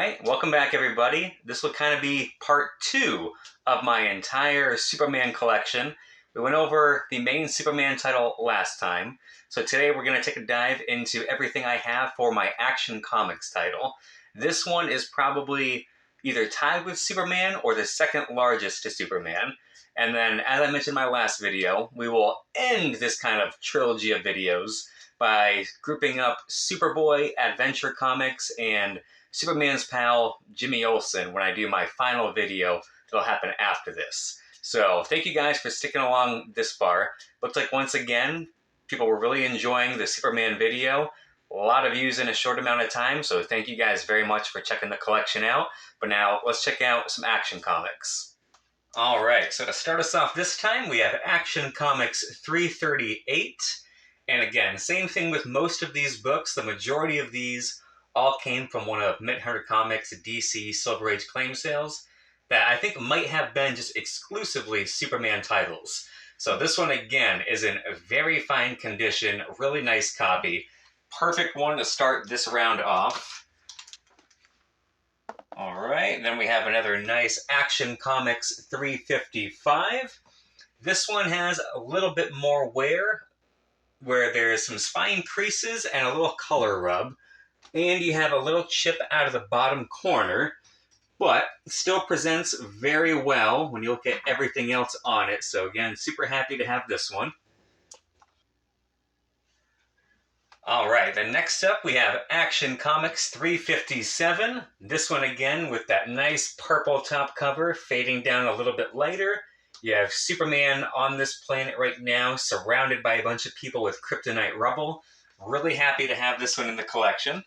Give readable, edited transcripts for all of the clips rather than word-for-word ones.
right, welcome back everybody. This will kind of be part two of my entire Superman collection. We went over the main Superman title last time, so today we're going to take a dive into everything I have for my Action Comics title. This one is probably either tied with Superman or the second largest to Superman. And then, as I mentioned in my last video, we will end this kind of trilogy of videos by grouping up Superboy, Adventure Comics, and Superman's pal, Jimmy Olsen, when I do my final video that'll happen after this. So thank you guys for sticking along this far. Looks like once again, people were really enjoying the Superman video. A lot of views in a short amount of time, so thank you guys very much for checking the collection out. But now let's check out some Action Comics. Alright, so to start us off this time, we have Action Comics 338. And again, same thing with most of these books. The majority of these all came from one of Mint Hunter Comics' DC Silver Age claim sales that I think might have been just exclusively Superman titles. So this one, again, is in a very fine condition, really nice copy. Perfect one to start this round off. All right, then we have another nice Action Comics 355. This one has a little bit more wear, where there's some spine creases and a little color rub. And you have a little chip out of the bottom corner, but still presents very well when you look at everything else on it. So again, super happy to have this one. All right, then next up we have Action Comics 357. This one again with that nice purple top cover fading down a little bit lighter. You have Superman on this planet right now, surrounded by a bunch of people with kryptonite rubble. Really happy to have this one in the collection.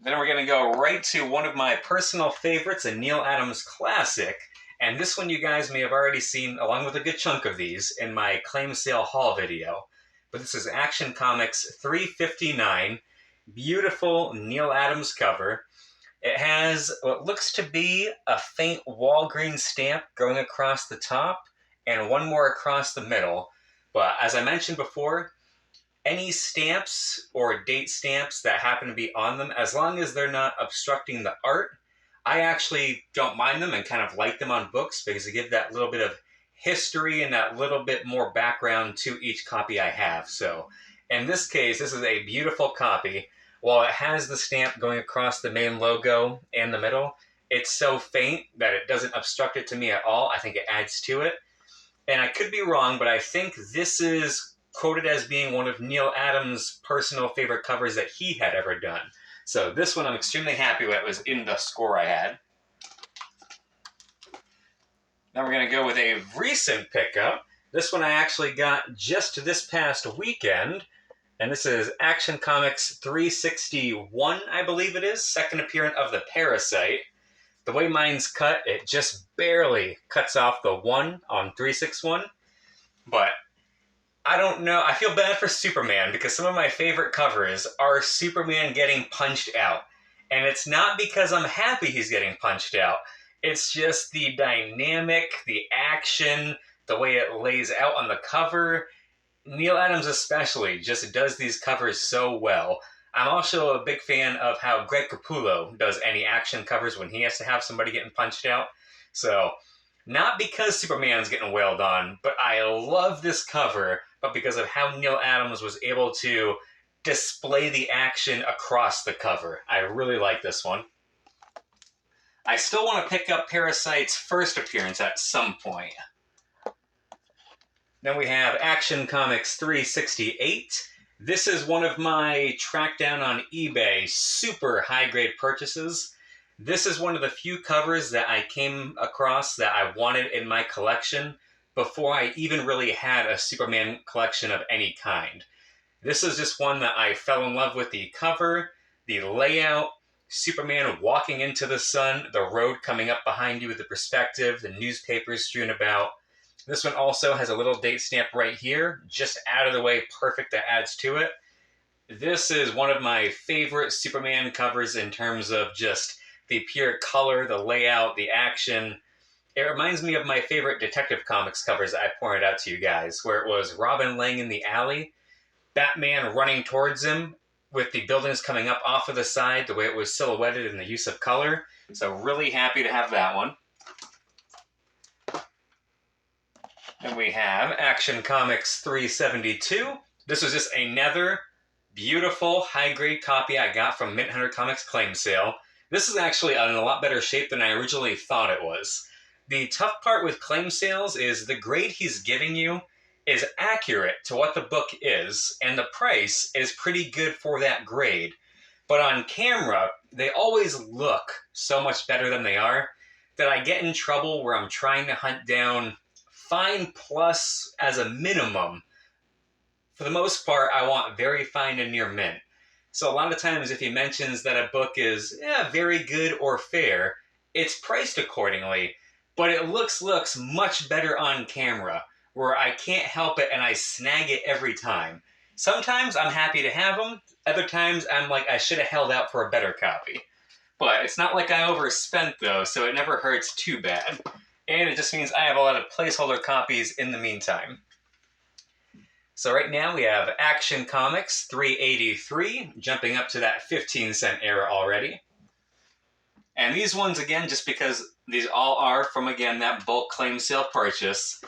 Then we're going to go right to one of my personal favorites, a Neal Adams classic. And this one you guys may have already seen, along with a good chunk of these, in my claim sale haul video. But this is Action Comics 359. Beautiful Neal Adams cover. It has what looks to be a faint Walgreens stamp going across the top and one more across the middle. But as I mentioned before, any stamps or date stamps that happen to be on them, as long as they're not obstructing the art, I actually don't mind them and kind of like them on books because they give that little bit of history and that little bit more background to each copy I have. So in this case, this is a beautiful copy. While it has the stamp going across the main logo and the middle, it's so faint that it doesn't obstruct it to me at all. I think it adds to it. And I could be wrong, but I think this is quoted as being one of Neal Adams' personal favorite covers that he had ever done. So this one I'm extremely happy with. It was in the score I had. Now we're going to go with a recent pickup. This one I actually got just this past weekend. And this is Action Comics 361, I believe it is. Second appearance of the Parasite. The way mine's cut, it just barely cuts off the 1 on 361. But I don't know. I feel bad for Superman because some of my favorite covers are Superman getting punched out. And it's not because I'm happy he's getting punched out. It's just the dynamic, the action, the way it lays out on the cover. Neal Adams especially just does these covers so well. I'm also a big fan of how Greg Capullo does any action covers when he has to have somebody getting punched out. So, not because Superman's getting wailed on, but I love this cover, but because of how Neal Adams was able to display the action across the cover. I really like this one. I still want to pick up Parasite's first appearance at some point. Then we have Action Comics 368. This is one of my track down on eBay super high-grade purchases. This is one of the few covers that I came across that I wanted in my collection before I even really had a Superman collection of any kind. This is just one that I fell in love with the cover, the layout, Superman walking into the sun, the road coming up behind you with the perspective, the newspapers strewn about. This one also has a little date stamp right here, just out of the way, perfect, that adds to it. This is one of my favorite Superman covers in terms of just the pure color, the layout, the action. It reminds me of my favorite Detective Comics covers that I pointed out to you guys, where it was Robin laying in the alley, Batman running towards him, with the buildings coming up off of the side, the way it was silhouetted and the use of color. So really happy to have that one. And we have Action Comics 372. This was just another beautiful high-grade copy I got from Mint Hunter Comics claim sale. This is actually in a lot better shape than I originally thought it was. The tough part with claim sales is the grade he's giving you is accurate to what the book is, and the price is pretty good for that grade. But on camera, they always look so much better than they are that I get in trouble where I'm trying to hunt down fine plus as a minimum. For the most part, I want very fine and near mint. So a lot of times if he mentions that a book is very good or fair, it's priced accordingly, but it looks much better on camera, where I can't help it and I snag it every time. Sometimes I'm happy to have them, other times I'm like, I should have held out for a better copy. But it's not like I overspent though, so it never hurts too bad. And it just means I have a lot of placeholder copies in the meantime. So right now we have Action Comics 383, jumping up to that 15-cent era already. And these ones, again, just because these all are from, again, that bulk claim sale purchase,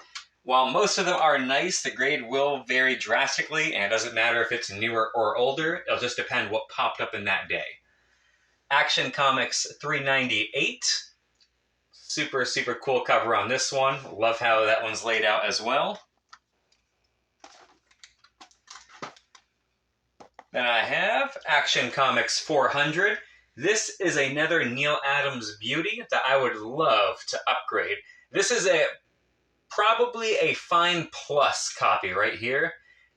while most of them are nice, the grade will vary drastically, and it doesn't matter if it's newer or older, it'll just depend what popped up in that day. Action Comics 398. Super, super cool cover on this one. Love how that one's laid out as well. Then I have Action Comics 400. This is another Neal Adams beauty that I would love to upgrade. This is probably a fine plus copy right here.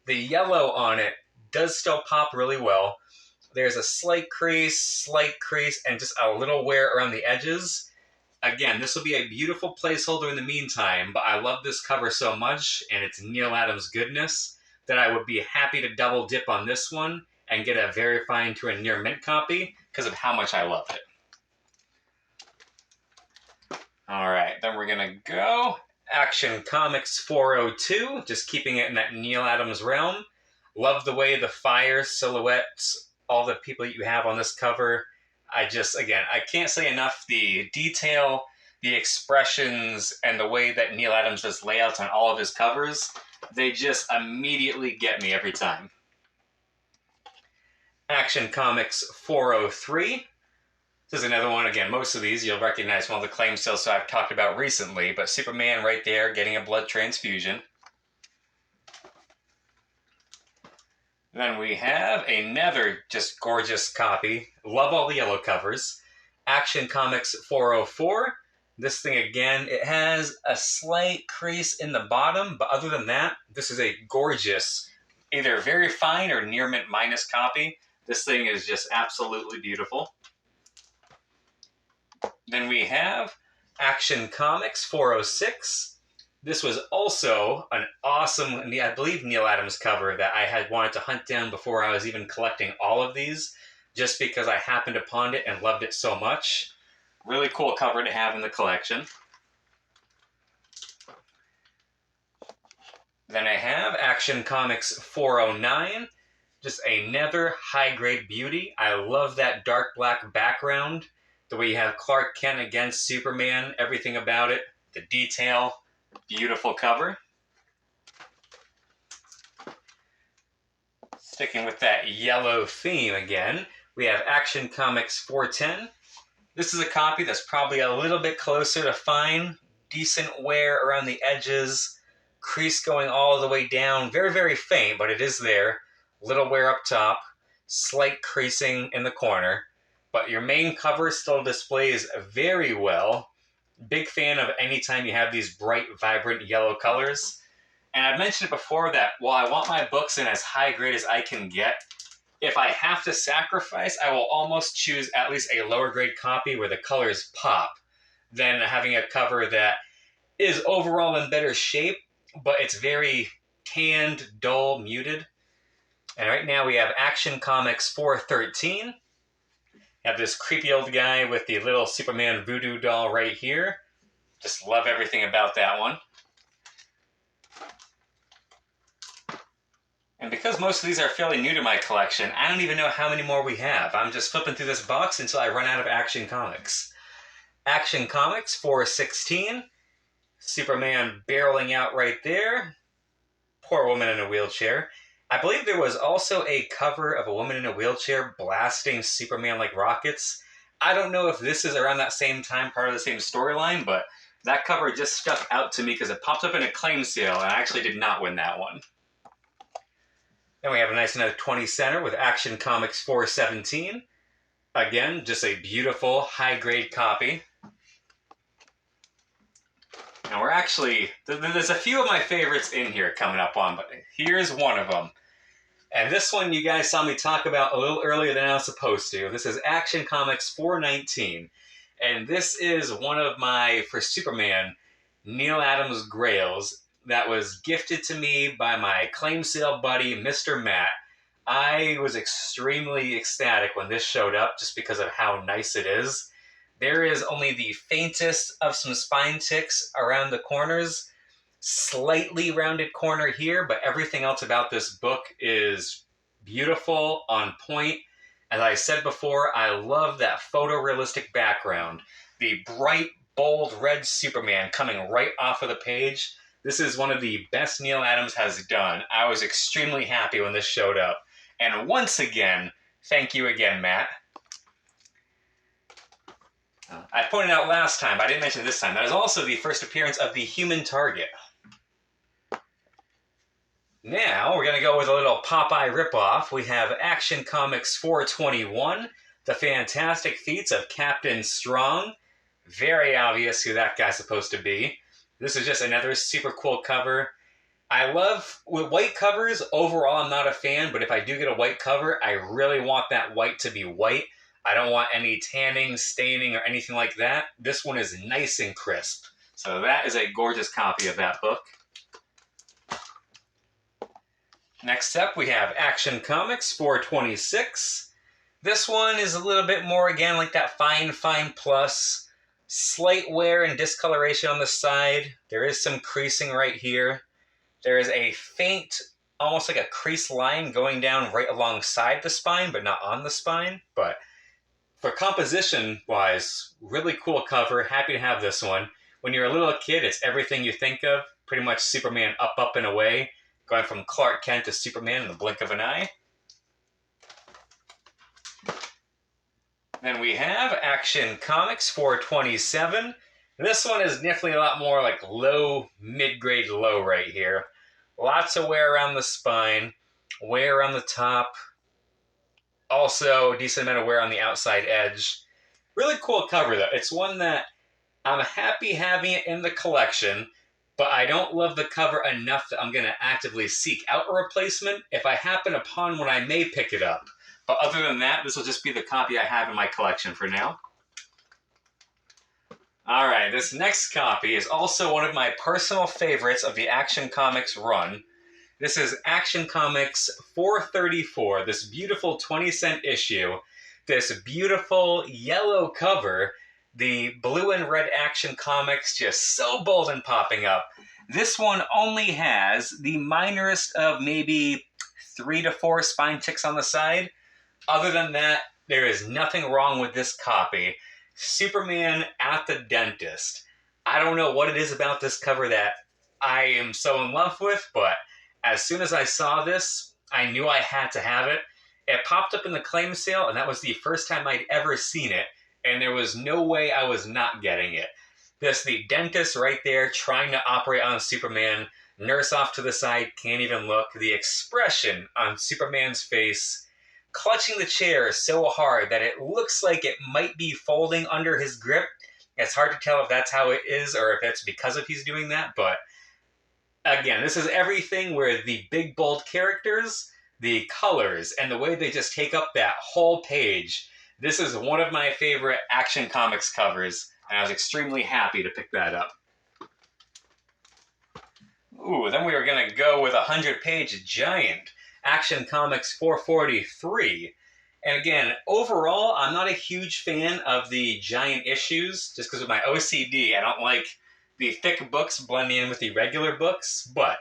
The yellow on it does still pop really well. There's a slight crease, and just a little wear around the edges. Again, this will be a beautiful placeholder in the meantime, but I love this cover so much, and it's Neal Adams goodness, that I would be happy to double dip on this one and get a very fine to a near mint copy because of how much I love it. All right, then we're going to go Action Comics 402, just keeping it in that Neal Adams realm. Love the way the fire silhouettes all the people you have on this cover. I can't say enough. The detail, the expressions, and the way that Neal Adams does layouts on all of his covers, they just immediately get me every time. Action Comics 403. This is another one, again, most of these you'll recognize one of the claim sales I've talked about recently, but Superman right there getting a blood transfusion. Then we have another just gorgeous copy. Love all the yellow covers. Action Comics 404. This thing, again, it has a slight crease in the bottom, but other than that, this is a gorgeous, either very fine or near mint minus copy. This thing is just absolutely beautiful. Then we have Action Comics 406. This was also an awesome, I believe, Neal Adams cover that I had wanted to hunt down before I was even collecting all of these, just because I happened upon it and loved it so much. Really cool cover to have in the collection. Then I have Action Comics 409. Just another high-grade beauty. I love that dark black background. The way you have Clark Kent against Superman, everything about it. The detail. Beautiful cover. Sticking with that yellow theme again, we have Action Comics 410. This is a copy that's probably a little bit closer to fine. Decent wear around the edges. Crease going all the way down. Very, very faint, but it is there. Little wear up top. Slight creasing in the corner. But your main cover still displays very well. Big fan of any time you have these bright, vibrant yellow colors. And I've mentioned it before that while I want my books in as high grade as I can get, if I have to sacrifice, I will almost choose at least a lower grade copy where the colors pop than having a cover that is overall in better shape, but it's very tanned, dull, muted. And right now we have Action Comics 413. Have this creepy old guy with the little Superman voodoo doll right here. Just love everything about that one. And because most of these are fairly new to my collection, I don't even know how many more we have. I'm just flipping through this box until I run out of Action Comics. Action Comics 416. Superman barreling out right there. Poor woman in a wheelchair. I believe there was also a cover of a woman in a wheelchair blasting Superman like rockets. I don't know if this is around that same time, part of the same storyline, but that cover just stuck out to me because it popped up in a claim sale, and I actually did not win that one. Then we have a nice another 20 center with Action Comics 417. Again, just a beautiful high-grade copy. And we're actually, there's a few of my favorites in here coming up on, but here's one of them. And this one you guys saw me talk about a little earlier than I was supposed to. This is Action Comics 419. And this is one of my, for Superman, Neal Adams grails that was gifted to me by my claim sale buddy, Mr. Matt. I was extremely ecstatic when this showed up just because of how nice it is. There is only the faintest of some spine ticks around the corners, slightly rounded corner here, but everything else about this book is beautiful, on point. As I said before, I love that photorealistic background. The bright, bold red Superman coming right off of the page. This is one of the best Neal Adams has done. I was extremely happy when this showed up. And once again, thank you again, Matt. I pointed out last time, but I didn't mention this time, that is also the first appearance of the Human Target. Now, we're going to go with a little Popeye ripoff. We have Action Comics 421, The Fantastic Feats of Captain Strong. Very obvious who that guy's supposed to be. This is just another super cool cover. I love, with white covers, overall I'm not a fan, but if I do get a white cover, I really want that white to be white. I don't want any tanning, staining, or anything like that. This one is nice and crisp. So that is a gorgeous copy of that book. Next up, we have Action Comics 426. This one is a little bit more, again, like that Fine Plus. Slight wear and discoloration on the side. There is some creasing right here. There is a faint, almost like a crease line going down right alongside the spine, but not on the spine. But for composition-wise, really cool cover. Happy to have this one. When you're a little kid, it's everything you think of. Pretty much Superman up and away. Going from Clark Kent to Superman in the blink of an eye. Then we have Action Comics 427. This one is definitely a lot more like low, mid-grade low right here. Lots of wear around the spine, wear on the top. Also, a decent amount of wear on the outside edge. Really cool cover, though. It's one that I'm happy having it in the collection, but I don't love the cover enough that I'm going to actively seek out a replacement. If I happen upon one, I may pick it up. But other than that, this will just be the copy I have in my collection for now. Alright, this next copy is also one of my personal favorites of the Action Comics run. This is Action Comics 434, this beautiful 20-cent issue. This beautiful yellow cover, the blue and red Action Comics just so bold and popping up. This one only has the minorest of maybe 3 to 4 spine ticks on the side. Other than that, there is nothing wrong with this copy. Superman at the dentist. I don't know what it is about this cover that I am so in love with, but as soon as I saw this, I knew I had to have it. It popped up in the claim sale, and that was the first time I'd ever seen it, and there was no way I was not getting it. There's the dentist right there trying to operate on Superman, nurse off to the side, can't even look. The expression on Superman's face, clutching the chair so hard that it looks like it might be folding under his grip. It's hard to tell if that's how it is or if it's because of he's doing that, but again, this is everything where the big, bold characters, the colors, and the way they just take up that whole page. This is one of my favorite Action Comics covers, and I was extremely happy to pick that up. Ooh, then we were going to go with a 100-page giant, Action Comics 443. And again, overall, I'm not a huge fan of the giant issues, just because of my OCD. I don't like the thick books blending in with the regular books, but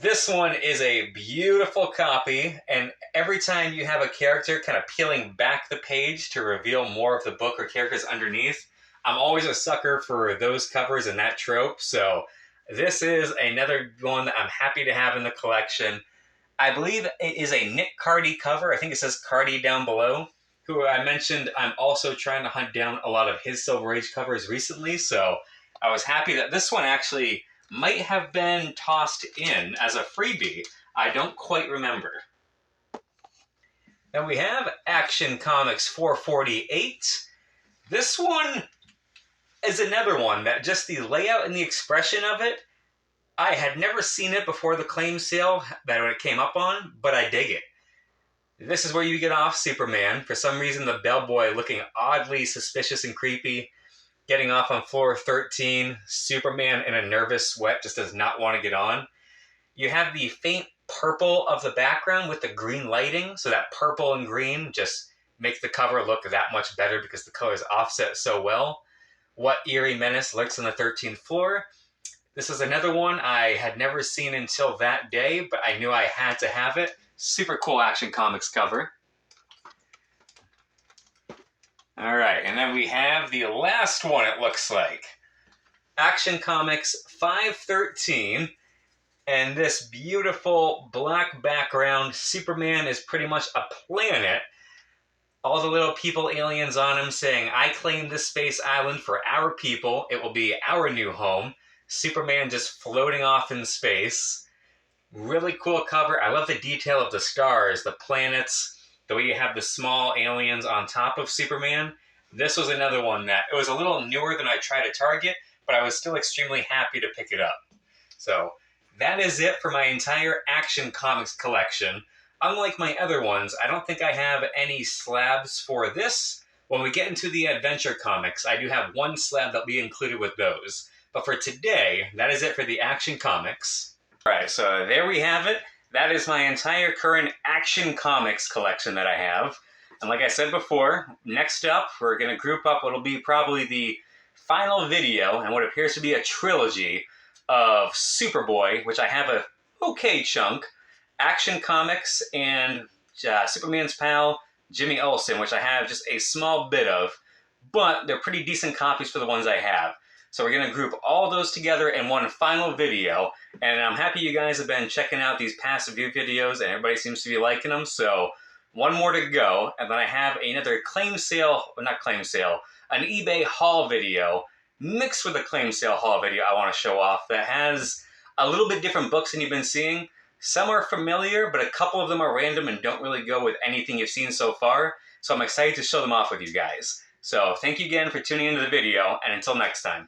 This one is a beautiful copy, and every time you have a character kind of peeling back the page to reveal more of the book or characters underneath, I'm always a sucker for those covers and that trope, so this is another one that I'm happy to have in the collection. I believe it is a Nick Cardy cover. I think it says Cardy down below, who I mentioned I'm also trying to hunt down a lot of his Silver Age covers recently, so I was happy that this one actually might have been tossed in as a freebie. I don't quite remember. Then we have Action Comics 448. This one is another one that just the layout and the expression of it, I had never seen it before the claim sale that it came up on, but I dig it. This is where you get off Superman. For some reason, the bellboy looking oddly suspicious and creepy. Getting off on floor 13, Superman in a nervous sweat just does not want to get on. You have the faint purple of the background with the green lighting, so that purple and green just make the cover look that much better because the colors offset so well. What eerie menace lurks on the 13th floor? This is another one I had never seen until that day, but I knew I had to have it. Super cool Action Comics cover. All right, and then we have the last one, it looks like. Action Comics 513. And this beautiful black background, Superman is pretty much a planet. All the little people, aliens on him saying, I claim this space island for our people. It will be our new home. Superman just floating off in space. Really cool cover. I love the detail of the stars, the planets, the way you have the small aliens on top of Superman. This was another one that, it was a little newer than I tried to target, but I was still extremely happy to pick it up. So that is it for my entire Action Comics collection. Unlike my other ones, I don't think I have any slabs for this. When we get into the Adventure Comics, I do have one slab that'll be included with those. But for today, that is it for the Action Comics. Alright, so there we have it. That is my entire current Action Comics collection that I have. And like I said before, next up, we're going to group up what will be probably the final video and what appears to be a trilogy of Superboy, which I have a okay chunk, Action Comics, and Superman's pal, Jimmy Olsen, which I have just a small bit of, but they're pretty decent copies for the ones I have. So we're going to group all those together in one final video, and I'm happy you guys have been checking out these past few videos, and everybody seems to be liking them, so one more to go, and then I have another claim sale, well, not claim sale, an eBay haul video, mixed with a claim sale haul video I want to show off that has a little bit different books than you've been seeing. Some are familiar, but a couple of them are random and don't really go with anything you've seen so far, so I'm excited to show them off with you guys. So thank you again for tuning into the video, and until next time.